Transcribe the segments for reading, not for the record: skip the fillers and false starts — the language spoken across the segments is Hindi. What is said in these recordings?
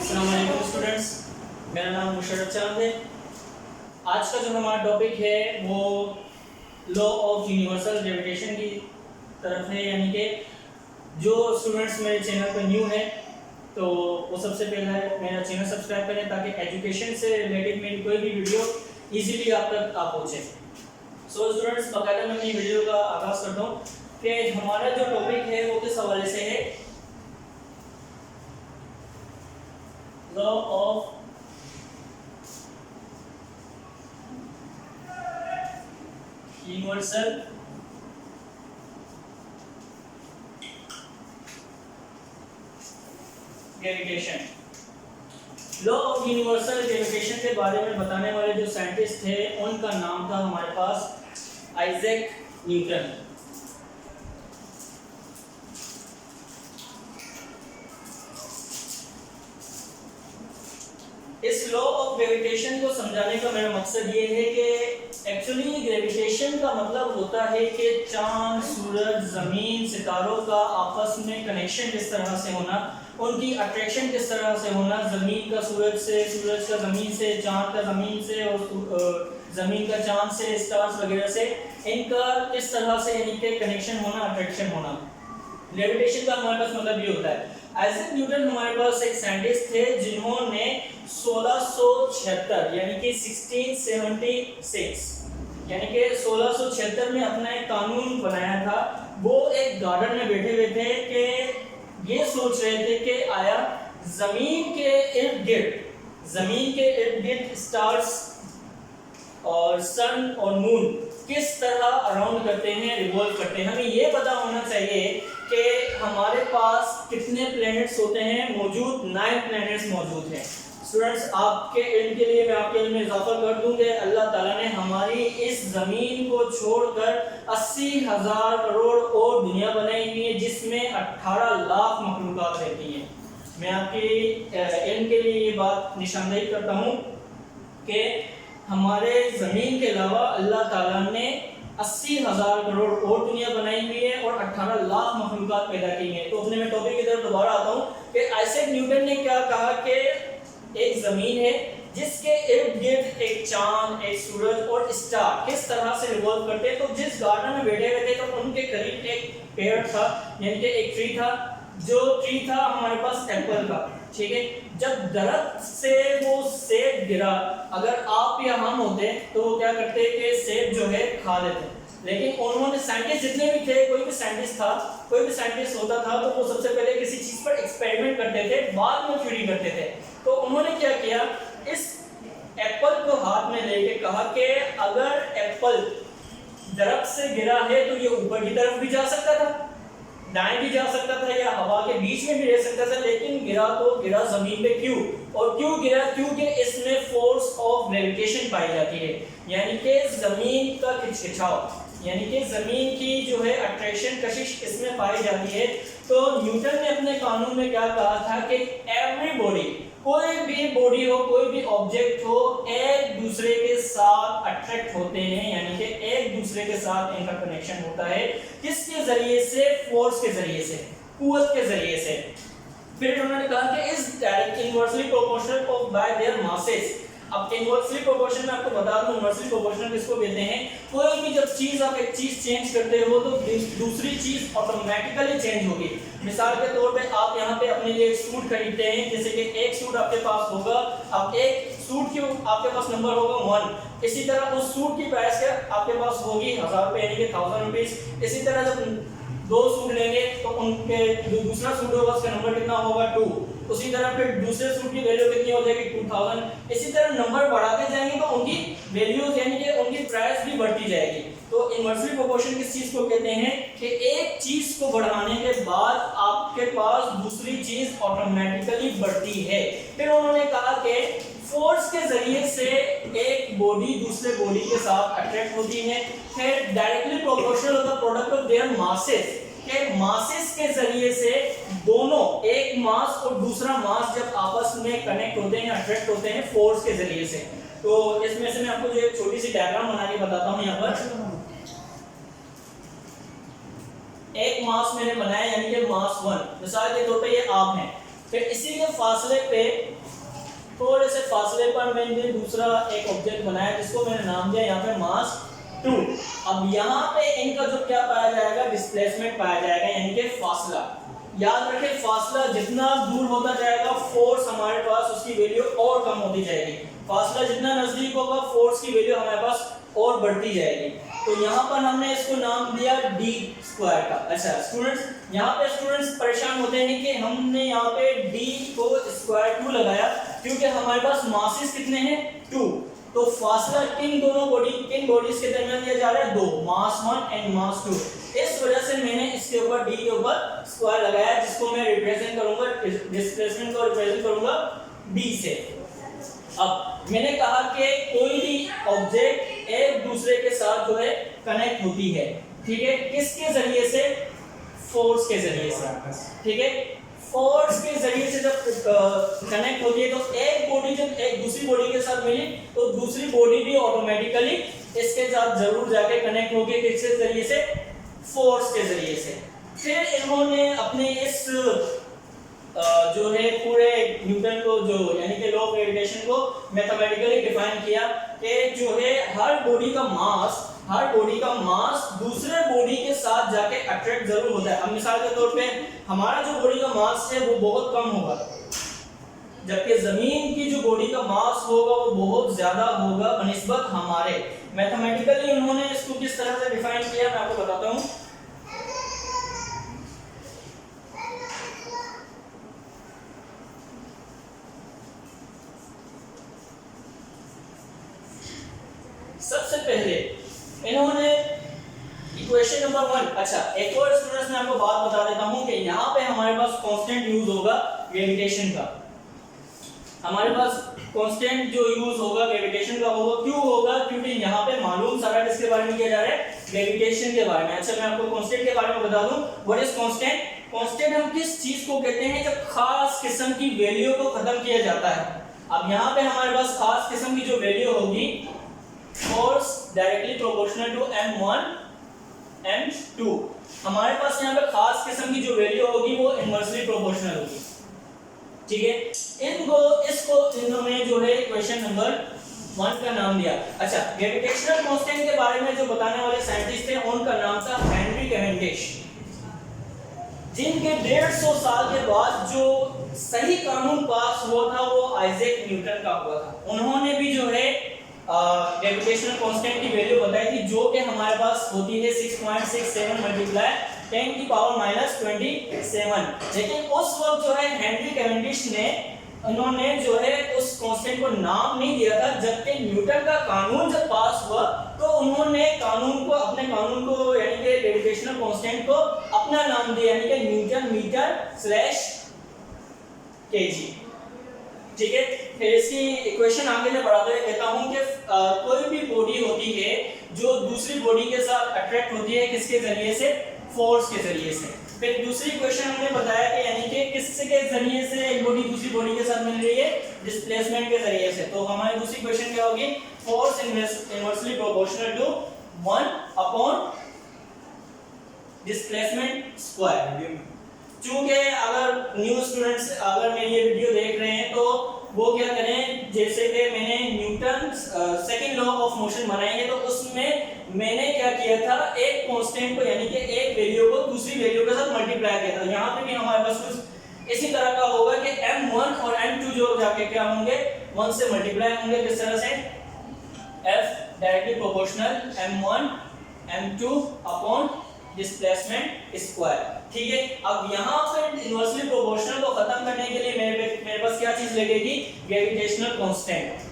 अस्सलाम वालेकुम स्टूडेंट्स, मेरा नाम मुशर्रफ चांद है। आज का जो हमारा टॉपिक है वो लॉ ऑफ यूनिवर्सल ग्रेविटेशन की तरफ है। यानी कि जो स्टूडेंट्स मेरे चैनल पर न्यू है तो वो सबसे पहले मेरा चैनल सब्सक्राइब करें ताकि एजुकेशन से रिलेटेड मेरी कोई भी वीडियो इजीली आप तक पहुँचे। सो स्टूडेंट्स, बाकायदा मैं अपनी वीडियो का आगाज़ करता हूँ कि हमारा जो टॉपिक है वो किस हवाले से है। Law of universal gravitation. Law of universal gravitation के बारे में बताने वाले जो साइंटिस्ट थे उनका नाम था हमारे पास आइजैक न्यूटन। इस लॉ ऑफ ग्रेविटेशन को समझाने का मेरा मकसद ये है कि एक्चुअली ग्रेविटेशन का मतलब होता है कि चांद, सूरज, जमीन, सितारों का आपस में कनेक्शन किस तरह से होना, उनकी अट्रैक्शन किस तरह से होना, जमीन का सूरज से, सूरज का जमीन से, चांद का जमीन से और जमीन का चांद से, स्टार्स वगैरह से, इनका किस तरह से यानी कि कनेक्शन होना, अट्रैक्शन होना। ग्रेविटेशन का हमारे पास मतलब ये होता है। आइजैक न्यूटन हमारे पास एक साइंटिस्ट थे जिन्होंने 1676 यानी कि 1676 यानी कि 1676 में अपना एक कानून बनाया था। वो एक गार्डन में बैठे हुए थे कि ये सोच रहे थे कि आया जमीन के इर्द गिर्द स्टार्स और सन और मून किस तरह अराउंड करते हैं, रिवॉल्व करते हैं। हमें ये पता होना चाहिए कि हमारे पास कितने प्लैनेट्स होते हैं मौजूद। 9 प्लैनेट्स मौजूद हैं। स्टूडेंट्स, आपके इल्म के लिए मैं आपके इल्म में इजाफा कर दूं कि अल्लाह ताला ने हमारी इस ज़मीन को छोड़कर 80,000 करोड़ और दुनिया बनाई हुई है जिसमें 18 लाख मखलूक़ात रहती हैं। मैं आपके इल्म के लिए ये बात निशानदेही करता हूँ कि हमारे ज़मीन के अलावा अल्लाह ताला ने 80,000 करोड़ और दुनिया बनाई हुई है और 18 लाख मखलूक़ात पैदा की हैं। तो अपने मैं टॉपिक की तरफ दोबारा आता हूँ कि आइजैक न्यूटन ने क्या कहा कि एक ज़मीन है जिसके इर्द गिर्द एक चांद, एक सूरज और स्टार किस तरह से रिवॉल्व करते हैं। तो जिस गार्डन में बैठे हुए थे तो उनके करीब एक पेड़ था, यानी कि एक ट्री था। जो ट्री था हमारे पास एप्पल का, ठीक है। जब दरख्त से वो सेब गिरा, अगर आप या हम होते तो वो क्या करते कि सेब जो है खा लेते। लेकिन उन्होंने साइंटिस्ट जितने भी थे, कोई भी साइंटिस्ट होता था तो वो सबसे पहले किसी चीज पर एक्सपेरिमेंट करते थे, बाद में थ्योरी करते थे। तो उन्होंने क्या किया, इस एप्पल को हाथ में लेके कहा कि अगर एप्पल दरख्त से गिरा है तो ये ऊपर की तरफ भी जा सकता था, दाएं भी जा सकता था या हवा के बीच में भी रह सकता था, लेकिन गिरा जमीन पे क्यों? और क्यों गिरा? क्योंकि इसमें फोर्स ऑफ ग्रेविटेशन पाई जाती है, यानी कि जमीन का खिंचाव, यानी कि जमीन की जो है अट्रैक्शन, कशिश इसमें पाई जाती है। तो न्यूटन ने अपने कानून में क्या कहा था कि एवरी बॉडी, कोई भी बॉडी हो, कोई भी ऑब्जेक्ट हो, एक दूसरे के साथ अट्रैक्ट होते हैं, यानी कि एक दूसरे के साथ इनका कनेक्शन होता है। किसके जरिए से? फोर्स के जरिए से, कुव्वत के जरिए से। फिर उन्होंने कहा कि is direct inversely proportional of bye there masses. अब इनवर्सली प्रोपोर्शनल में आपको बता दूं इनवर्सली प्रोपोर्शनल किसको कहते हैं। कोई भी जब चीज आप एक चीज चेंज करते हो तो दूसरी चीज ऑटोमेटिकली चेंज होगी। मिसाल के तौर पे आप यहाँ पे अपने लिए एक सूट खरीदते हैं, जैसे कि एक सूट आपके पास होगा, अब एक सूट की आपके पास नंबर होगा 1, इसी तरह उस सूट की प्राइस क्या आपके पास होगी 1000 रुपये, यानी कि 1000 रुपीज। इसी तरह जब 2 सूट लेंगे तो उनके दूसरा सूट होगा, उसका नंबर कितना होगा 2। उसी तरह फिर दूसरे सूट की वैल्यू कितनी हो जाएगी 2000। इसी तरह नंबर बढ़ाते जाएंगे तो उनकी वैल्यूज यानी कि उनकी प्राइस भी बढ़ती जाएगी। तो इनवर्सली प्रोपोर्शन किस चीज को कहते हैं कि एक चीज को बढ़ाने के बाद आपके पास दूसरी चीज ऑटोमेटिकली बढ़ती है। फिर उन्होंने कहा कि फोर्स के जरिए से एक बॉडी दूसरे बॉडी के साथ अट्रैक्ट होती है। फिर डायरेक्टली प्रोपोर्शनल होता है प्रोडक्ट ऑफ देयर मासेस, के मासेस के जरिए से दोनों, एक मास और दूसरा मास जब आपस में कनेक्ट होते हैं, अट्रैक्ट होते हैं फोर्स के जरिए से। तो इसमें से मैं आपको जो एक छोटी सी डायग्राम बना के बताता हूं। यहाँ पर एक मास मैंने बनाया यानी कि मास 1, मिसाल के तौर पे ये आप हैं, फिर इसी के फासले पे थोड़े से फासले पर मैंने दूसरा एक ऑब्जेक्ट बनाया जिसको मैंने नाम दिया यहाँ पे मास 2। अब यहाँ पे इनका जो क्या पाया जाएगा, डिस्प्लेसमेंट पाया जाएगा, यानी कि फासला। याद रखें, फासला जितना दूर होता जाएगा फोर्स हमारे पास उसकी वैल्यू और कम होती जाएगी। फासला जितना नजदीक होगा फोर्स की वैल्यू हमारे पास और बढ़ती जाएगी। तो यहाँ पर हमने इसको नाम दिया d स्क्वायर का। अच्छा स्टूडेंट्स, यहाँ पे स्टूडेंट्स परेशान होते हैं कि हमने यहाँ पे d को स्क्वायर 2 लगाया क्योंकि हमारे पास मासेस कितने हैं 2। तो फासला किन बॉडीज के दरमियान दिया जा रहा है 2, मास 1 एंड मास 2। इस वजह से मैंने इसके ऊपर d के ऊपर स्क्वायर लगाया जिसको मैं रिप्रेजेंट करूंगा, डिस्प्लेसमेंट को रिप्रेजेंट करूंगा d से। अब मैंने कहा कि कोई भी ऑब्जेक्ट एक दूसरे के साथ जो है कनेक्ट होती है, ठीक है, किसके जरिए से, फोर्स के जरिए से, ठीक है। फोर्स के जरिए से जब कनेक्ट होती है तो एक बॉडी जब एक दूसरी बॉडी के साथ मिली तो दूसरी बॉडी भी ऑटोमेटिकली इसके साथ जरूर जाके कनेक्ट होगी, किसके जरिए से, फोर्स के जरिए से। फिर इन्होंने अपने इस जो है पूरे न्यूटन को जो यानी कि लॉ ऑफ ग्रेविटेशन को मैथमेटिकली डिफाइन किया कि जो है हर बॉडी का मास दूसरे बॉडी के साथ जाके अट्रैक्ट जरूर होता है। अब मिसाल के तौर पे हमारा जो बॉडी का मास है वो बहुत कम होगा, जबकि जमीन की जो बॉडी का मास होगा वो बहुत ज्यादा होगा बनिस्बत हमारे। मैथमेटिकली उन्होंने इसको किस तरह से डिफाइन किया मैं आपको बताता हूँ। सबसे पहले इन्होंने इक्वेशन नंबर 1, अच्छा एक और स्टूडेंट्स मैं आपको बात बता देता हूं कि यहाँ पे हमारे पास कांस्टेंट यूज होगा ग्रेविटेशन का। हमारे पास कांस्टेंट जो यूज होगा ग्रेविटेशन का होगा, क्यों होगा, क्योंकि यहाँ पे मालूम सारा किसके बारे में किया जा रहा है, ग्रेविटेशन के बारे में। अच्छा मैं आपको कांस्टेंट के बारे में बता दूं, व्हाट इज कांस्टेंट। कांस्टेंट हम किस चीज को कहते हैं जब खास किस्म की वैल्यू को खत्म किया जाता है। अब यहाँ पे हमारे पास खास किस्म की जो वैल्यू होगी, force directly proportional to m1 m2, हमारे पास यहाँ पे खास किस्म की जो वैल्यू होगी वो इनवर्सली प्रोपोर्शनल होगी, ठीक है। इसको इन्होंने जो है क्वेश्चन नंबर 1 का नाम दिया। अच्छा ग्रेविटेशनल कांस्टेंट के बारे में जो बताने वाले साइंटिस्ट थे उनका नाम था हेनरी कैवेंडिश, जिनके 150 साल के बाद जो सही कानून पास हुआ था वो आइजैक न्यूटन का हुआ था। उन्होंने भी जो है ग्रेविटेशनल कांस्टेंट की वैल्यू बताई थी जो कि हमारे पास होती है 6.67 मल्टीप्लाई 10 की पावर -27। लेकिन उस वक्त जो है हेनरी कैवेंडिश ने उन्होंने जो है उस कांस्टेंट को नाम नहीं दिया था, जबकि न्यूटन का कानून जब पास हुआ तो उन्होंने अपने कानून को यानी कि ग्रेविटेशनल कांस्टेंट को अपना नाम दिया यानी कि न्यूटन मीटर स्लैश केजी, ठीक है। फिर इसकी इक्वेशन आगे मैं बढ़ाते हुए कहता हूं कि कोई भी बॉडी होती है जो दूसरी बॉडी के साथ अट्रैक्ट होती है किसके जरिए से, फोर्स के जरिए से। फिर दूसरी इक्वेशन हमने बताया कि यानी कि किसके जरिए से एक बॉडी दूसरी बॉडी के साथ मिल रही है, डिस्प्लेसमेंट के जरिए से। तो हमारी दूसरी इक्वेशन क्या होगी, force inversely proportional to 1 upon displacement square. चूंकि अगर न्यू स्टूडेंट्स अगर मेरी ये वीडियो देख रहे हैं तो वो क्या करें, जैसे कि मैंने Newton second law of motion बनाएंगे तो उसमें मैंने क्या किया था, एक कांस्टेंट को यानी कि एक वैल्यू को दूसरी वैल्यू के साथ मल्टीप्लाई किया था। यहाँ पे भी हमारे पास कुछ इसी तरह का होगा कि m1 और m2 जो जाके क्या होंगे 1 से मल्टीप्लाई होंगे। किस तरह से, f directly proportional m1 m2 upon displacement square, ठीक है। अब यहाँ पे इनवर्सली प्रोपोर्शनल को खत्म करने के लिए मेरे पास क्या चीज लगेगी, ग्रेविटेशनल कांस्टेंट।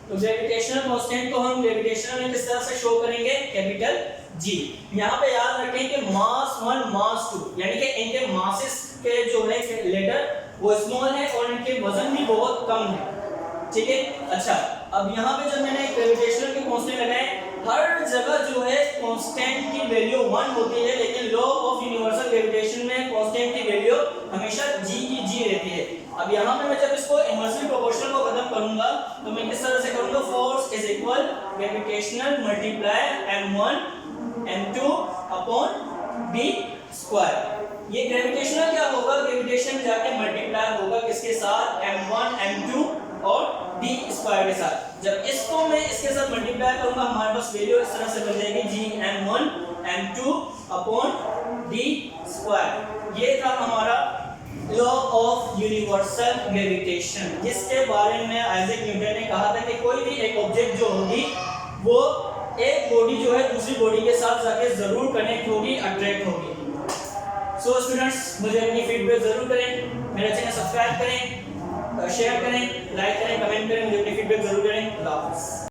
तो ग्रेविटेशनल कांस्टेंट को हम ग्रेविटेशनल में किस तरह से शो करेंगे, कैपिटल G। यहाँ पे याद रखें कि मास 1 मास 2 यानी कि इनके मासेस के जो है लेटर वो स्मॉल है और इनके वजन भी बहुत कम है, ठीक है। अच्छा अब यहाँ पे जब मैंने ग्रेविटेशनल के कांस्टेंट लगाए, हर जगह जो है कांस्टेंट की वैल्यू 1 होती है, लेकिन लॉ ऑफ यूनिवर्सल ग्रेविटेशन में कांस्टेंट की वैल्यू हमेशा G की G रहती है। अब यहाँ पे मैं जब इसको इनवर्सली प्रोपोर्शनल को खत्म करूंगा तो मैं किस तरह से करूंगा, force is equal gravitational multiply m1 m2 upon d square. ये ग्रेविटेशनल क्या होगा, ग्रेविटेशन जाके मल्टीप्लाई होगा किसके साथ, m1 m2 और d स्क्वायर के साथ। जब इसको मैं इसके साथ मल्टीप्लाई करूंगा हमारे पास वैल्यू इस तरह से बन जाएगी जी m1 m2 upon d square. ये था हमारा लॉ ऑफ यूनिवर्सल ग्रेविटेशन, जिसके बारे में आइजैक न्यूटन ने कहा था कि कोई भी एक ऑब्जेक्ट जो होगी वो एक बॉडी जो है दूसरी बॉडी के साथ जाके जरूर कनेक्ट होगी, अट्रैक्ट होगी। सो स्टूडेंट्स, मुझे अपनी फीडबैक जरूर करें, मेरा चैनल सब्सक्राइब करें, शेयर करें, लाइक करें, कमेंट करें, मुझे अपनी फीडबैक जरूर करें। अल्लाह हाफ़िज़।